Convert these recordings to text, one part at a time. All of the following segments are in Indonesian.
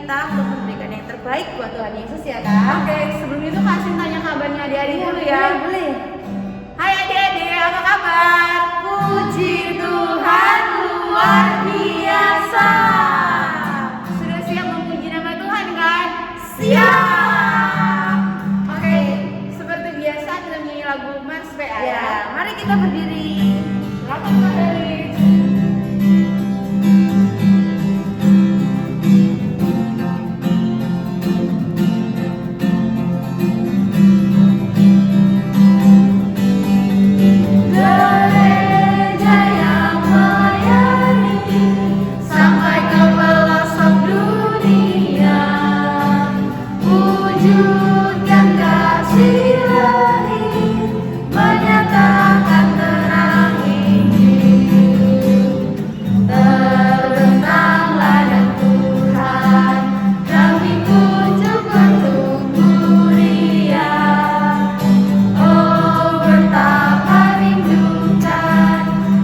kita untuk memberikan yang terbaik buat Tuhan Yesus ya kan? Oke, sebelum itu kasih tanya kabarnya adik-adik dulu ya. Boleh. Hai adik-adik, apa kabar? Puji Tuhan luar biasa. Sudah siap memuji nama Tuhan kan? Siap. Oke, seperti biasa kita nyanyi lagu Mars PA ya. Ya, mari kita berdiri. Silakan Kak Felix. Gereja yang melayani sampai ke pelosok dunia, wujudkan kasih ilahi, menyatakan terang Injil. Terbentanglah dan Tuhan, kami pujuk bertumbuh riang. Oh, betapa rindukan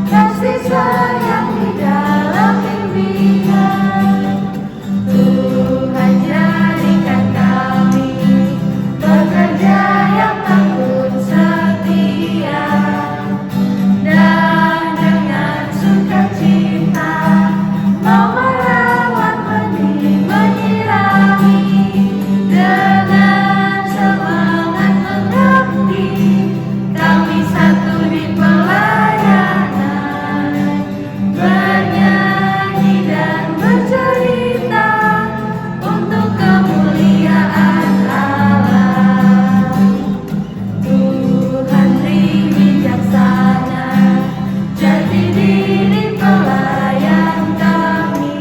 kasih sayang di dalam bimbingan. Tuhan jadikan kami pekerja yang tekun setia, dan dengan sukacita mau merawat benih menyirami, dengan semangat mengabdi kami satu di pelayanan, bernyanyi dan bercerita untuk kemuliaan Allah. Tuhan beri bijaksana, jati diri pelayan kami,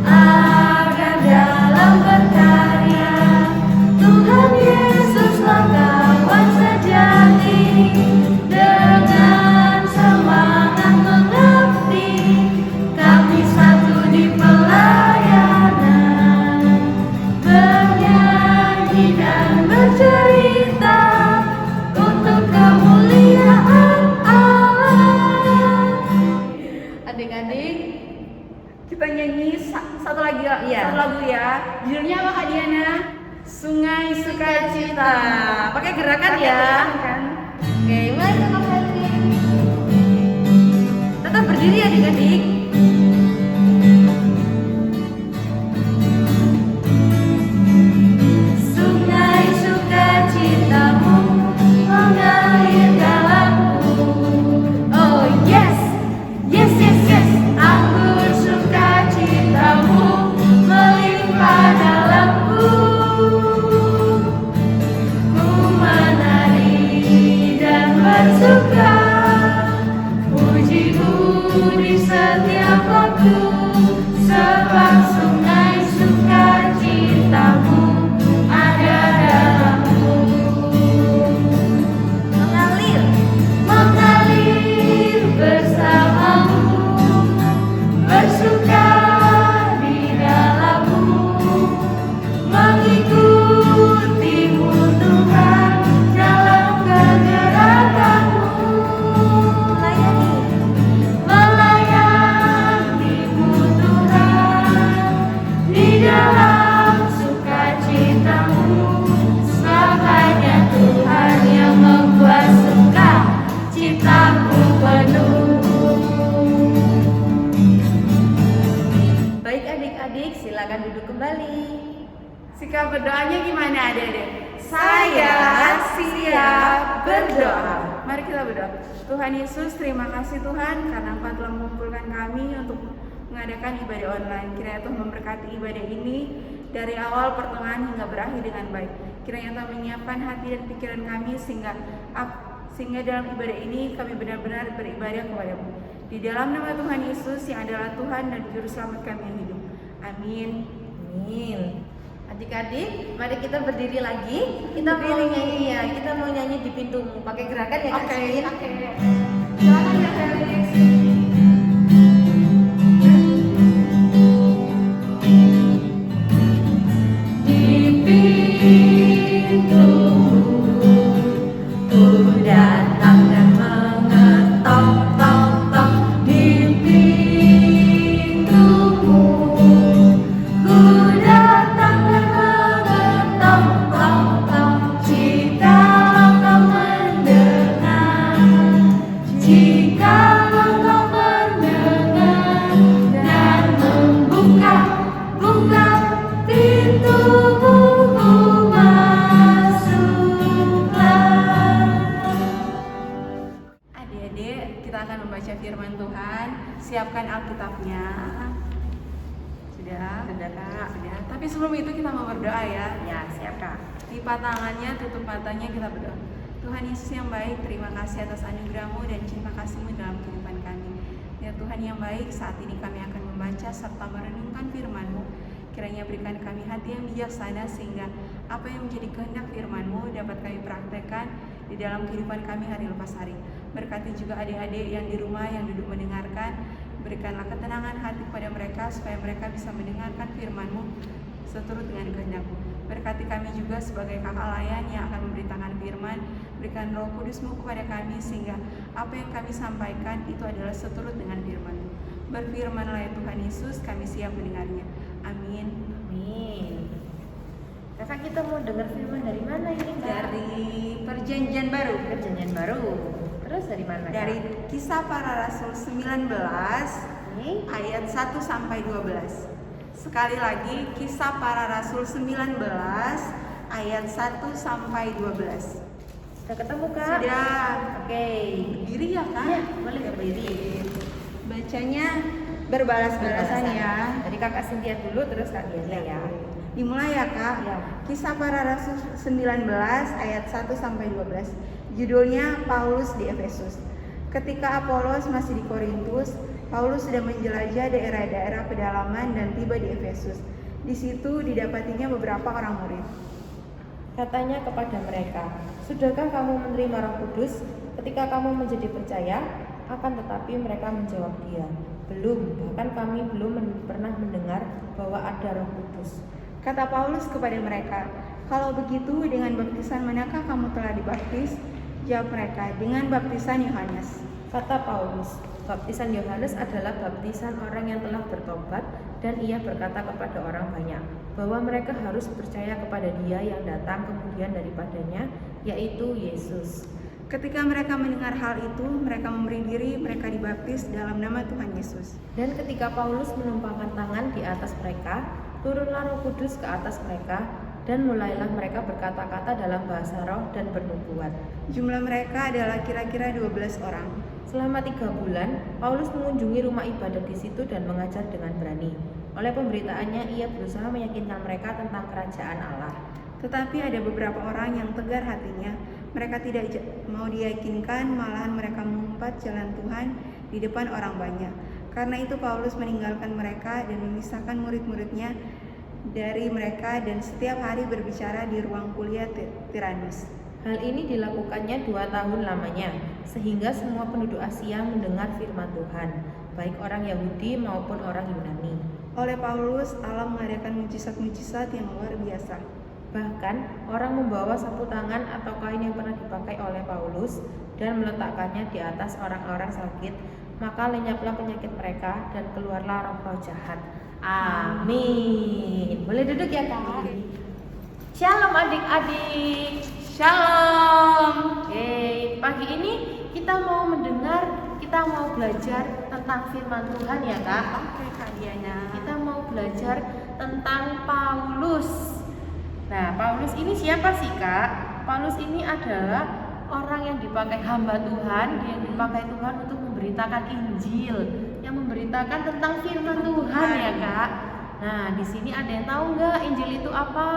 agar dalam berkarya Tuhan Yesuslah kawan sejati. Dengan semangat mengabdi kami satu di pelayanan, bernyanyi dan bercerita untuk kemuliaan Allah. Adik-adik, Kita nyanyi satu lagi Iya. satu lagu ya. Judulnya apa Kak Diana? Sungai Sukacita. pakai gerakan Pakai ya. gerakan kan? Oke, mulai Kak Felix. Tetap berdiri adik-adik. Sungai sukacitamu mengalir dalamku. Oh yes, yes yes yes. Anggur sukacitamu melimpah dalamku. Ku menari dan bersuka, pujimu di setiap waktu, sebab sungai sukacitamu ada dalamku. Mengalir, mengalir bersamamu, bersuka di dalammu, mengikutimu Tuhan dalam kegerakanmu. Melayanimu Tuhan di dalam sukacitamu, makanya Tuhan yang membuat suka citaku penuh. Baik adik-adik, silakan duduk kembali. Sikap berdoanya gimana adik-adik? Saya siap berdoa. Mari kita berdoa. Tuhan Yesus, terima kasih Tuhan karena Engkau telah mengumpulkan kami untuk mengadakan ibadah online. Kiranya Tuhan memberkati ibadah ini dari awal, pertengahan hingga berakhir dengan baik. Kiranya Tuhan menyiapkan hati dan pikiran kami sehingga dalam ibadah ini kami benar-benar beribadah kepadamu. Di dalam nama Tuhan Yesus yang adalah Tuhan dan Juru Selamat kami yang hidup. Amin. Amin. Adik-adik, mari kita berdiri lagi. Kita mau nyanyi ya. Kita mau nyanyi di pintumu. Pakai gerakan ya Kak Oke, Sin? oke. Silakan ya Felix. Di pintumu ku datang dan mengetok, tok, tok. Di pintumu ku sebelum itu kita mau berdoa ya. Ya, siap Kak. Lipat tangannya, tutup matanya, kita berdoa. Tuhan Yesus yang baik, terima kasih atas anugerah-Mu dan cinta kasih-Mu dalam kehidupan kami. Ya Tuhan yang baik, saat ini kami akan membaca serta merenungkan firman-Mu. Kiranya berikan kami hati yang bijaksana sehingga apa yang menjadi kehendak firman-Mu dapat kami praktekkan di dalam kehidupan kami hari lepas hari. Berkati juga adik-adik yang di rumah yang duduk mendengarkan. Berikanlah ketenangan hati kepada mereka supaya mereka bisa mendengarkan firman-Mu seturut dengan kehendak-Mu. Berkati kami juga sebagai kakak layan yang akan memberitakan firman. Berikan Roh Kudus-Mu kepada kami sehingga apa yang kami sampaikan itu adalah seturut dengan firman-Mu. Berfirmanlah ya Tuhan Yesus, kami siap mendengarnya. Amin. Amin. Kakak, kita mau dengar firman dari mana ini Kak? Dari Perjanjian Baru. Perjanjian Baru. Terus dari mana Kak? Dari Kisah Para Rasul 19 Oke. ayat 1 sampai 12. Sekali lagi, Kisah Para Rasul 19 ayat 1 sampai 12. Sudah ketemu Kak? Sudah. Oke. Berdiri ya Kak? Ya, boleh berdiri. Bacanya berbalas-balasan ya. Dari Kakak Cynthia dulu, terus Kak Diana ya. Dimulai ya Kak. Ya. Kisah Para Rasul 19 ayat 1 sampai 12. Judulnya Paulus di Efesus. Ketika Apolos masih di Korintus, Paulus sudah menjelajah daerah-daerah pedalaman dan tiba di Efesus. Di situ didapatinya beberapa orang murid. Katanya kepada mereka, "Sudahkah kamu menerima Roh Kudus ketika kamu menjadi percaya?" Akan tetapi mereka menjawab dia, "Belum, bahkan kami belum pernah mendengar bahwa ada Roh Kudus." Kata Paulus kepada mereka, "Kalau begitu, dengan baptisan manakah kamu telah dibaptis?" Jawab mereka, "Dengan baptisan Yohanes." Kata Paulus, "Baptisan Yohanes adalah baptisan orang yang telah bertobat, dan ia berkata kepada orang banyak bahwa mereka harus percaya kepada Dia yang datang kemudian daripadanya, yaitu Yesus." Ketika mereka mendengar hal itu, mereka memberi diri, mereka dibaptis dalam nama Tuhan Yesus. Dan ketika Paulus menumpangkan tangan di atas mereka, turunlah Roh Kudus ke atas mereka, dan mulailah mereka berkata-kata dalam bahasa roh dan bernubuat. Jumlah mereka adalah kira-kira 12 orang. Selama 3 bulan, Paulus mengunjungi rumah ibadat di situ dan mengajar dengan berani. Oleh pemberitaannya, ia berusaha meyakinkan mereka tentang kerajaan Allah. Tetapi ada beberapa orang yang tegar hatinya. Mereka tidak mau diyakinkan, malahan mereka mengumpat jalan Tuhan di depan orang banyak. Karena itu Paulus meninggalkan mereka dan memisahkan murid-muridnya dari mereka dan setiap hari berbicara di ruang kuliah Tiranus. Hal ini dilakukannya 2 tahun lamanya, sehingga semua penduduk Asia mendengar firman Tuhan, baik orang Yahudi maupun orang Yunani. Oleh Paulus, Allah mengadakan mujizat-mujizat yang luar biasa. Bahkan orang membawa sapu tangan atau kain yang pernah dipakai oleh Paulus dan meletakkannya di atas orang-orang sakit, maka lenyaplah penyakit mereka dan keluarlah roh-roh jahat. Amin. Boleh duduk ya Kak? Shalom adik-adik. Shalom. Oke, pagi ini kita mau belajar tentang firman Tuhan ya Kak. Oke Kak Diana. Kita mau belajar tentang Paulus. Nah, Paulus ini siapa sih Kak? Paulus ini adalah orang yang dipakai hamba Tuhan, yang dipakai Tuhan untuk memberitakan Injil, yang memberitakan tentang firman Tuhan ya Kak. Nah, di sini ada yang tahu nggak Injil itu apa?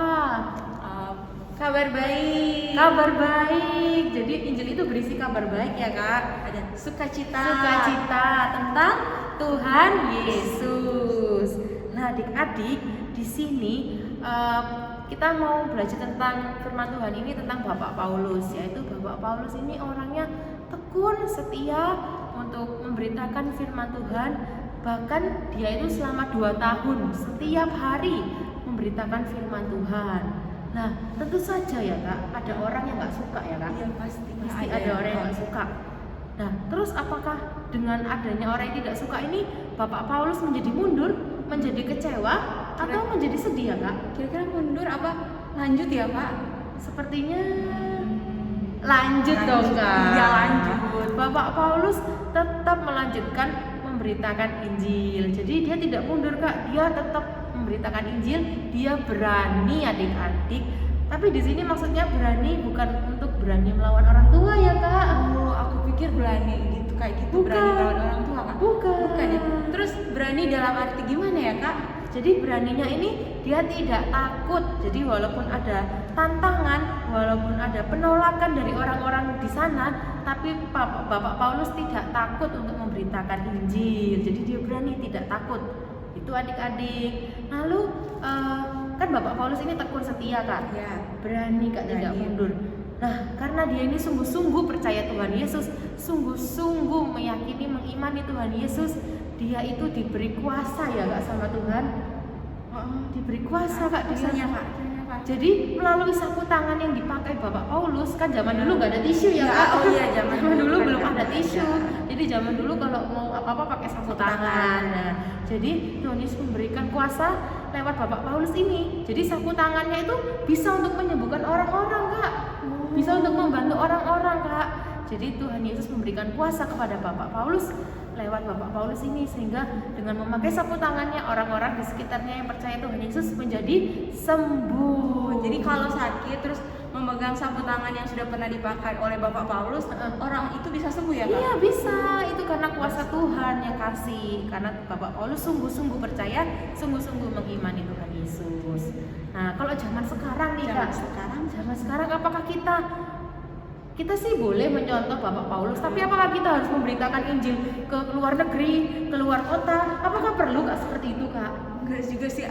Kabar baik. Kabar baik. Jadi Injil itu berisi kabar baik ya Kak. Ada sukacita. Sukacita tentang Tuhan Yesus. Nah, adik-adik, di sini kita mau belajar tentang firman Tuhan ini tentang Bapak Paulus, yaitu Bapak Paulus ini orangnya tekun, setia untuk memberitakan firman Tuhan. Bahkan dia itu selama 2 tahun setiap hari memberitakan firman Tuhan. Nah, tentu saja ya Kak, ada orang yang nggak suka ya Kak. Iya pasti Ada orang yang nggak suka. Nah, terus apakah dengan adanya orang yang tidak suka ini Bapak Paulus menjadi mundur, menjadi kecewa, atau menjadi sedih ya Kak? Kira-kira mundur apa lanjut ya Pak? Sepertinya lanjut dong Kak. Iya lanjut. Bapak Paulus tetap melanjutkan memberitakan Injil. Jadi dia tidak mundur Kak, dia tetap memberitakan Injil, dia berani adik-adik. Tapi di sini maksudnya berani bukan untuk berani melawan orang tua ya Kak. Oh, aku pikir berani gitu kayak gitu, berani melawan orang tua Kak. Bukan. Bukan ya. Terus berani dalam arti gimana ya Kak? Jadi beraninya ini dia tidak takut. Jadi walaupun ada tantangan, walaupun ada penolakan dari orang-orang di sana, tapi Bapak Paulus tidak takut untuk memberitakan Injil. Jadi dia berani, tidak takut. Itu adik-adik. Lalu kan Bapak Paulus ini tekun setia Kak. Ya. Berani Kak, tidak mundur. Nah, karena dia ini sungguh-sungguh percaya Tuhan Yesus, sungguh-sungguh meyakini, mengimani Tuhan Yesus, dia itu diberi kuasa ya Kak sama Tuhan. Diberi kuasa Kak dia. Kak. Jadi melalui sapu tangan yang dipakai Bapak Paulus, kan zaman dulu nggak ada tisu ya Kak. Oh iya, zaman dulu kan belum nggak ada ada. tisu. Jadi zaman dulu kalau mau apa-apa pakai sapu tangan. Nah, jadi Tuhan Yesus memberikan kuasa lewat Bapak Paulus ini. Jadi sapu tangannya itu bisa untuk menyembuhkan orang-orang Kak. Bisa untuk membantu orang-orang Kak. Jadi Tuhan Yesus memberikan kuasa kepada Bapak Paulus lewat Bapak Paulus ini, sehingga dengan memakai sapu tangannya orang-orang di sekitarnya yang percaya Tuhan Yesus menjadi sembuh. Jadi kalau sakit terus memegang sapu tangan yang sudah pernah dipakai oleh Bapak Paulus, orang itu bisa sembuh ya Kak? Iya bisa, itu karena kuasa Tuhan yang kasih. Karena Bapak Paulus sungguh-sungguh percaya, sungguh-sungguh mengimani Tuhan Yesus. Nah kalau zaman sekarang nih Kak, zaman sekarang apakah kita sih boleh mencontoh Bapak Paulus, tapi apakah kita harus memberitakan Injil ke luar negeri, ke luar kota? Apakah perlu Kak seperti itu Kak? Enggak juga sih,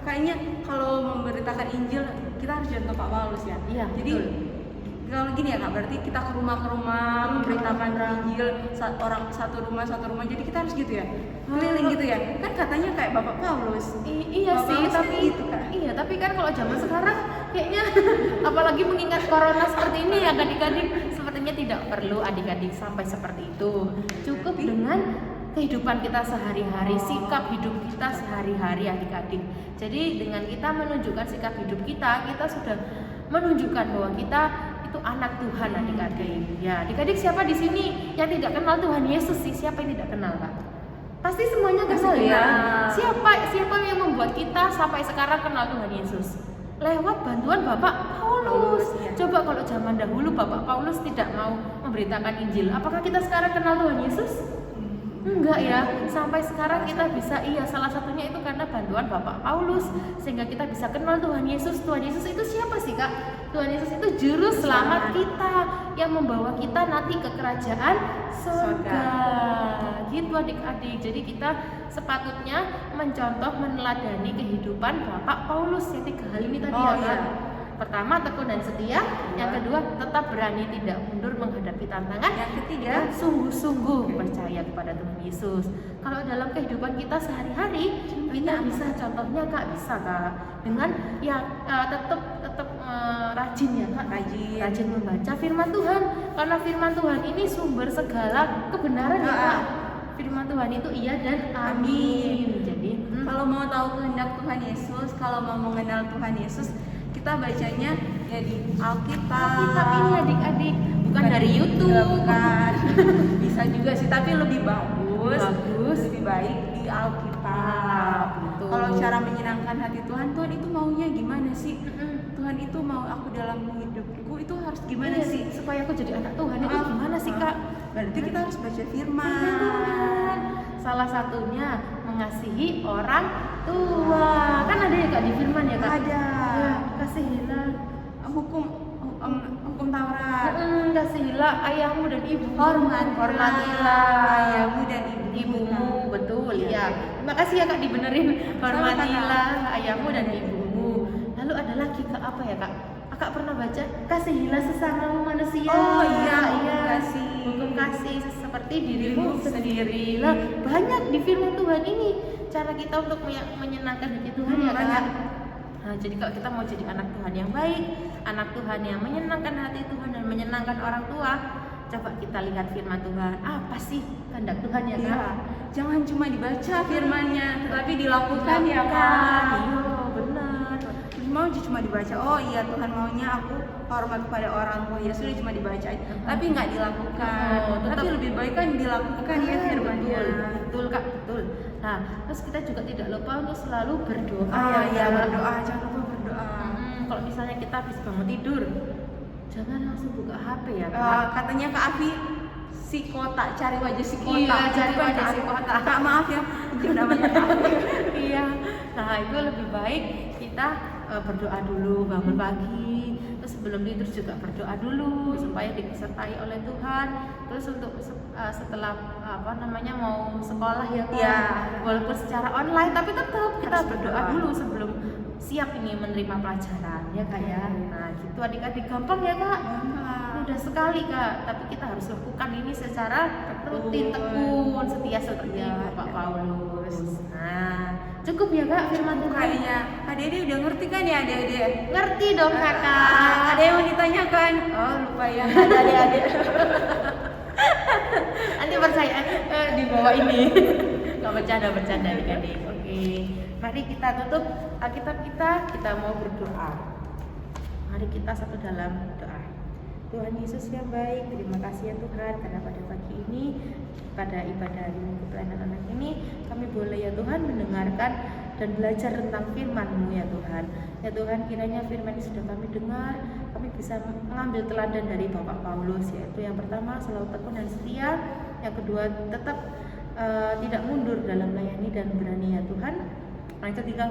kayaknya kalau memberitakan Injil kita harus contoh Pak Paulus ya. Iya. Jadi kalau gini ya Kak, berarti kita ke rumah memberitakan Injil satu rumah. Jadi kita harus gitu ya, keliling gitu ya. Kan katanya kayak Bapak Paulus. Iya Bapak sih, Paulus tapi gitu kan. iya, tapi kan kalau zaman sekarang kayaknya apalagi mengingat corona seperti ini ya adik-adik, sepertinya tidak perlu adik-adik sampai seperti itu. Cukup dengan kehidupan kita sehari-hari, sikap hidup kita sehari-hari adik-adik. Jadi dengan kita menunjukkan sikap hidup kita sudah menunjukkan bahwa kita itu anak Tuhan adik-adik. Ya, adik-adik siapa di sini yang tidak kenal Tuhan Yesus sih? Siapa yang tidak kenal Kak? Pasti semuanya kenal ya. Siapa yang membuat kita sampai sekarang kenal Tuhan Yesus? Lewat bantuan Bapak Paulus. Coba kalau zaman dahulu Bapak Paulus tidak mau memberitakan Injil, apakah kita sekarang kenal Tuhan Yesus? Enggak ya, sampai sekarang kita bisa, salah satunya itu karena bantuan Bapak Paulus, sehingga kita bisa kenal Tuhan Yesus. Tuhan Yesus itu siapa sih Kak? Tuhan Yesus itu juru selamat kita, yang membawa kita nanti ke kerajaan surga. Gitu adik-adik. Jadi kita sepatutnya mencontoh, meneladani kehidupan Bapak Paulus yang 3 hal ini tadi ya Kak. Pertama, tekun dan setia. Yang kedua, tetap berani tidak mundur menghadapi tantangan. Yang ketiga, sungguh-sungguh percaya kepada Tuhan Yesus. Kalau dalam kehidupan kita sehari-hari, kita bisa contohnya Kak, bisa Kak, dengan tetap rajin ya Kak, rajin membaca firman Tuhan. Karena firman Tuhan ini sumber segala kebenaran ya Kak. Firman Tuhan itu iya dan amin. Jadi kalau mau tahu kehendak Tuhan Yesus, kalau mau mengenal Tuhan Yesus, kita bacanya ya di Alkitab ini adik-adik, bukan dari YouTube. Bukan. Bisa juga sih, tapi lebih bagus, lebih baik di Alkitab. Kalau cara menyenangkan hati Tuhan itu maunya gimana sih? Tuhan itu mau aku dalam hidupku itu harus gimana sih? Supaya aku jadi anak Tuhan itu gimana sih Kak? Berarti kita harus baca firman. Salah satunya mengasihi orang tua. Kan ada ya Kak di firman ya Kak? Ada. Ya, kasihilah hukum Taurat. Kasihilah ayahmu dan ibumu. Hormatilah ayahmu dan ibumu. Betul ya. Terima kasih ya Kak dibenerin. Hormatilah ayahmu dan ibumu. Lalu ada lagi Kak, apa ya Kak? Kakak pernah baca kasihilah sesamamu manusia. Oh iya. Hukum kasih seperti dirimu sendiri. Lah, banyak di firman Tuhan ini cara kita untuk menyenangkan hati Tuhan ya Kak. Nah, jadi kalau kita mau jadi anak Tuhan yang baik, anak Tuhan yang menyenangkan hati Tuhan dan menyenangkan orang tua, coba kita lihat firman Tuhan. Apa sih kehendak Tuhan ya Kak? Iya. Jangan cuma dibaca firman-Nya, tetapi dilakukan ya Kak. Iya, benar. Mau cuma dibaca, oh iya Tuhan maunya aku hormat kepada orang tua, ya sudah cuma dibaca aja, tapi nggak dilakukan. Tapi lebih baik kan dilakukan ya firman-Nya. Betul Kak, betul. Nah, terus kita juga tidak lupa untuk selalu berdoa. Berdoa, jangan lupa berdoa. Kalau misalnya kita habis bangun tidur, jangan langsung buka HP ya Kak. Katanya Kak Afi, si kota, cari wajah si kota. Iya, cari wajah si kota. Kak maaf ya, namanya Kak Afi. Iya, Nah itu lebih baik kita berdoa dulu bangun pagi, terus sebelum tidur juga berdoa dulu supaya disertai oleh Tuhan. Terus untuk setelah mau sekolah ya kan, Ya. walaupun secara online tapi tetap kita Harus berdoa berdoa. dulu sebelum siap ini menerima pelajaran ya kak ya. Nah gitu adik-adik, gampang ya kak, mudah sekali kak, tapi kita harus lakukan ini secara rutin, tekun, setia seperti Ya, Bapak ya. Paulus. Nah cukup ya kak firman Tuhan. Kayaknya adik-adik udah ngerti kan ya adik-adik? Ngerti dong kakak. Ada yang mau ditanyakan? Oh lupa ya, ada adik-adik. Nanti percaya di bawah ini. Gak bercanda adik-adik. Oke, mari kita tutup Alkitab kita mau berdoa. Mari kita satu dalam doa. Tuhan Yesus yang baik, terima kasih ya Tuhan karena pada pagi ini, pada ibadah hari Minggu Pelayanan Anak ini, kami boleh ya Tuhan mendengarkan dan belajar tentang firman-Mu ya Tuhan. Ya Tuhan, kiranya firman ini sudah kami dengar, kami bisa mengambil teladan dari Bapak Paulus, yaitu yang pertama selalu tekun dan setia, yang kedua tetap tidak mundur dalam melayani dan berani ya Tuhan. Yang ketiga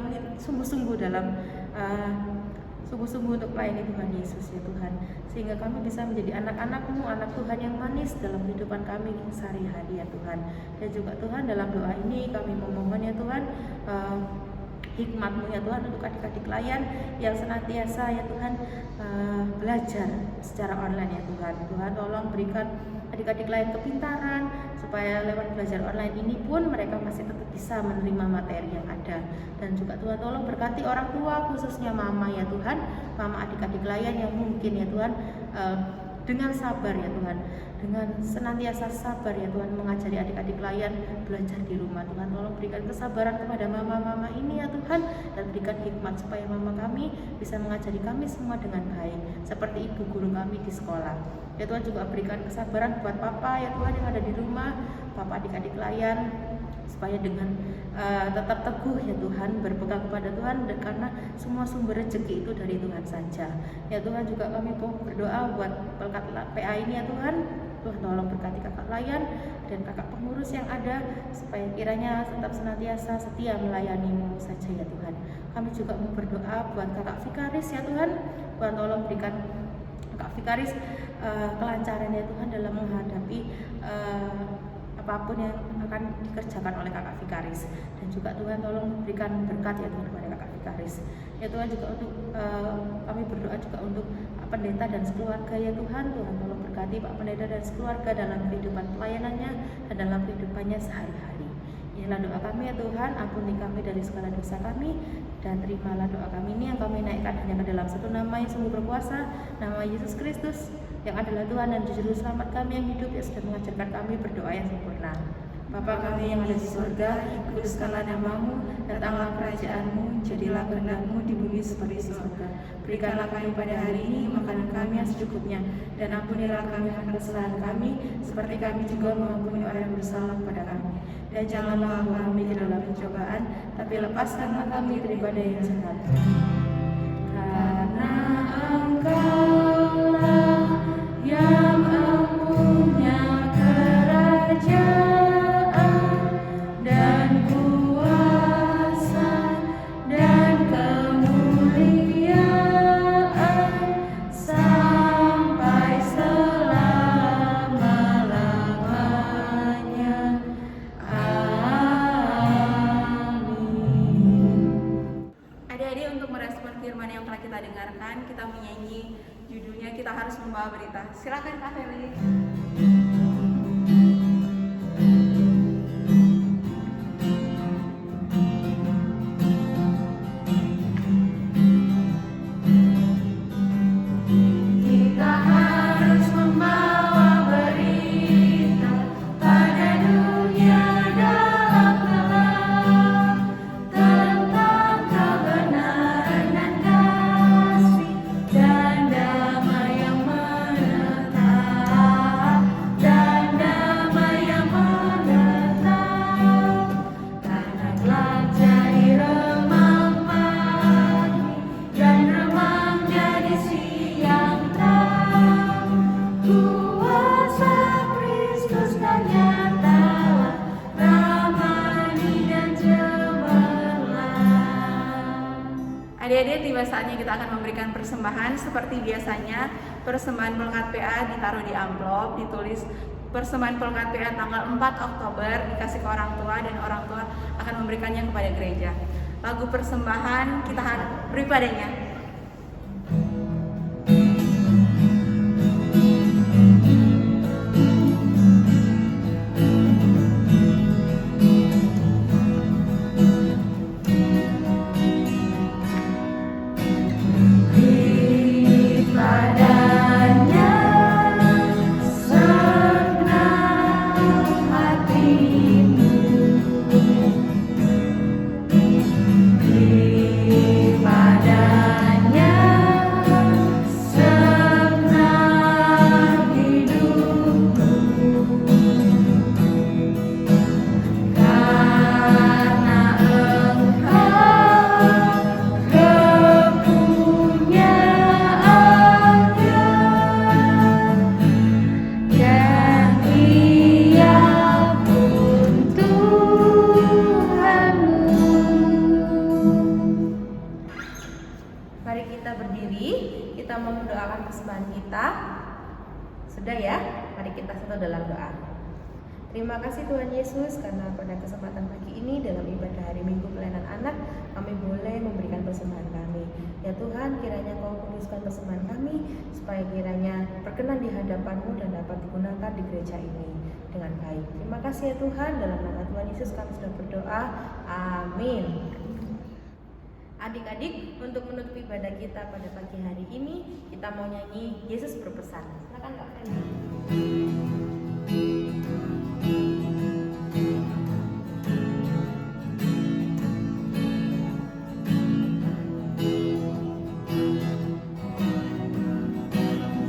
sungguh-sungguh dalam sungguh-sungguh untuk melayani Tuhan Yesus ya Tuhan, sehingga kami bisa menjadi anak-anak-Mu, anak Tuhan yang manis dalam kehidupan kami sehari-hari ya Tuhan. Dan juga Tuhan dalam doa ini kami memohon ya Tuhan hikmat-Mu ya Tuhan untuk adik-adik layan yang senantiasa ya Tuhan belajar secara online ya Tuhan. Tuhan tolong berikan adik-adik lain kepintaran supaya lewat belajar online ini pun mereka masih tetap bisa menerima materi yang ada. Dan juga Tuhan tolong berkati orang tua, khususnya mama ya Tuhan, mama adik-adik layan yang mungkin ya Tuhan dengan sabar ya Tuhan, dengan senantiasa sabar ya Tuhan mengajari adik-adik layan belajar di rumah. Tuhan tolong berikan kesabaran kepada mama-mama ini ya Tuhan, dan berikan hikmat supaya mama kami bisa mengajari kami semua dengan baik seperti ibu guru kami di sekolah. Ya Tuhan juga berikan kesabaran buat papa ya Tuhan yang ada di rumah, papa adik-adik layan, supaya dengan tetap teguh ya Tuhan berpegang kepada Tuhan, karena semua sumber rezeki itu dari Tuhan saja. Ya Tuhan juga kami berdoa buat pelkat PA ini ya Tuhan. Tuhan tolong berkati kakak layan dan kakak pengurus yang ada supaya kiranya tetap senantiasa setia melayani-Mu saja ya Tuhan. Kami juga mau berdoa buat kakak Vikaris ya Tuhan. Tuhan tolong berikan kakak Vikaris kelancaran ya Tuhan dalam menghadapi apapun yang akan dikerjakan oleh kakak Vikaris. Dan juga Tuhan tolong berikan berkat ya Tuhan kepada kakak Vikaris. Ya Tuhan juga untuk kami berdoa juga untuk Pak Pendeta dan sekeluarga ya Tuhan. Tuhan tolong berkati Pak Pendeta dan sekeluarga dalam kehidupan pelayanannya dan dalam kehidupannya sehari-hari. Inilah doa kami ya Tuhan, ampuni kami dari segala dosa kami, dan terimalah doa kami ini yang kami naikkan hanya ke dalam satu nama yang sungguh berkuasa, nama Yesus Kristus, yang adalah Tuhan dan Juru Selamat kami yang hidup, yang sudah mengajarkan kami berdoa yang sempurna. Bapa kami yang ada di surga, kuduskanlah nama-Mu, datanglah kerajaan-Mu, jadilah kehendak-Mu di bumi seperti di surga. Berikanlah kami pada hari ini makanan kami yang secukupnya, dan ampunilah kami akan kesalahan kami, seperti kami juga mengampuni orang yang bersalah kepada kami. Dan janganlah kami ke dalam pencobaan, tapi lepaskanlah kami daripada yang jahat. Karena Engkaulah yang mempunyai kerajaan dan kuasa dan kemuliaan sampai selama-lamanya. Amin. Adik-adik, untuk merespon firman yang telah kita dengarkan, kita menyanyi judulnya Kita Harus Membawa Berita. Silakan Kak Feli. Kita harus membawa berita pada dunia dalam gelap tentang kebenaran dan kasih dan damai yang menetap tiba saatnya kita akan memberikan persembahan. Seperti biasanya, persembahan pelengkap PA ditaruh di amplop, ditulis persembahan pelengkap PA tanggal 4 Oktober, dikasih ke orang tua, dan orang tua akan memberikannya kepada gereja. Lagu persembahan kita beri padanya. Kita mau mendoakan persembahan kita. Sudah ya? Mari kita satu dalam doa. Terima kasih Tuhan Yesus, karena pada kesempatan pagi ini dalam ibadah hari Minggu pelayanan anak, kami boleh memberikan persembahan kami. Ya Tuhan, kiranya Kau kuduskan persembahan kami, supaya kiranya berkenan di hadapan-Mu dan dapat digunakan di gereja ini dengan baik. Terima kasih ya Tuhan, dalam nama Tuhan Yesus kami sudah berdoa. Amin. Adik-adik, untuk menutup ibadah kita pada pagi hari ini, kita mau nyanyi Yesus Berpesan. Silakan Kak Feni.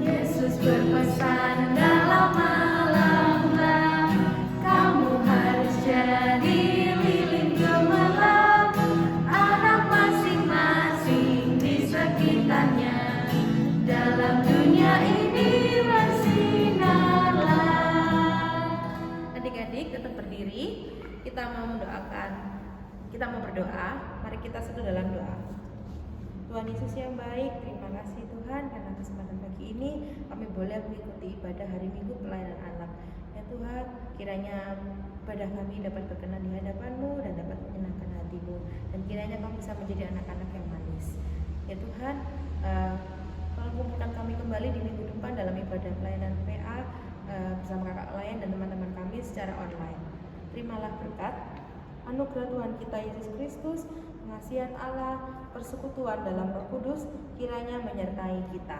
Yesus berpesan dalam malam-malam, kamu harus jadi lilin gemilang, anak masing-masing di sekitarnya, dalam dunia ini bersinarlah. Adik-adik tetap berdiri, kita mau berdoa. Mari kita satu dalam doa. Tuhan Yesus yang baik, terima kasih Tuhan karena kesempatan pagi ini kami boleh mengikuti ibadah hari Minggu pelayanan anak. Ya Tuhan, kiranya ibadah kami dapat berkenan di hadapan-Mu dan dapat menyenangkan hati-Mu, dan kiranya kami bisa menjadi anak-anak yang manis. Ya Tuhan, kumpulkan kami kembali di minggu depan dalam ibadah pelayanan PA bersama kakak lain dan teman-teman kami secara online. Terimalah berkat, anugerah Tuhan kita Yesus Kristus, pengasihan Allah, persekutuan dalam Roh Kudus kiranya menyertai kita.